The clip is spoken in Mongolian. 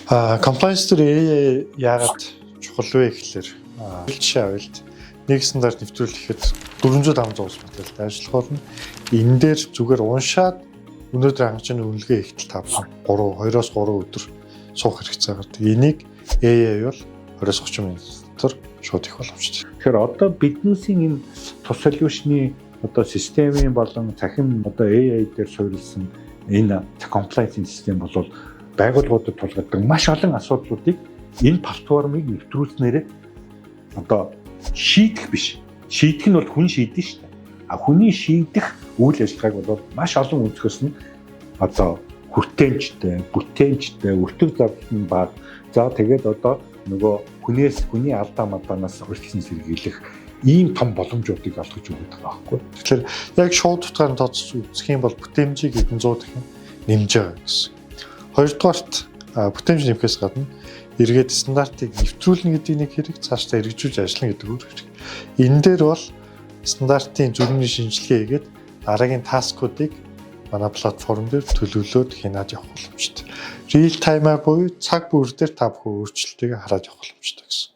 Compliance дээр яагаад чухал вэ гэхээр жишээ авъя. Нэг стандарт нэвтрүүлэхэд 400-500 ус материалтай ажиллах болно. Энэ дээр зүгээр уншаад өнөөдөр хангачны үнэлгээ ихтэл 2-3 өдөр суух хэрэгцээ гардаг. Энийг AI бол 20-30 минутаар шууд их боломжтой. Тэгэхээр одоо биднээсийн энэ тус солиушны одоо системийн болон цахим одоо AI дээр суурилсан энэ compliance систем бол байгууллагуудад тулгардаг маш олон асуудлуудыг энэ платформыг нэвтрүүлснээр одоо шийдэх биш. Шийдэх нь бол хүн шийднэ шүү дээ. Хүний шийдэх үйл ажиллагааг бол маш олон өнцгөөс нь одоо хүртээмжтэй, бүтээмжтэй, өртөг зардал баг. За тэгээд одоо нөгөө хүний алдаа мадаанаас урьдчилан сэргийлэх ийм том боломжуудыг олгож өгöd байгаа байхгүй. Тэгэхээр яг шууд утгаар нь тооцож үзэх юм бол бүтээмжийг 100 дахин нэмж байгаа гэсэн. Хоёрдугаарт бүтээмж нэмэхээс гадна эргээд стандартыг нэвтрүүлнэ гэдэг нэг хэрэг, цаашдаа хэрэгжүүлж ажиллана гэдэг өөр хэрэг. Энэ дээр бол стандартын зүрхний шинжилгээ хийгээд дараагийн таскуудыг манай платформ дээр төлөвлөөд хянаад явах боломжтой. Real time-аар буюу цаг бүр дээр та бүхэн өөрчлөлтийг хараад явах боломжтой гэсэн.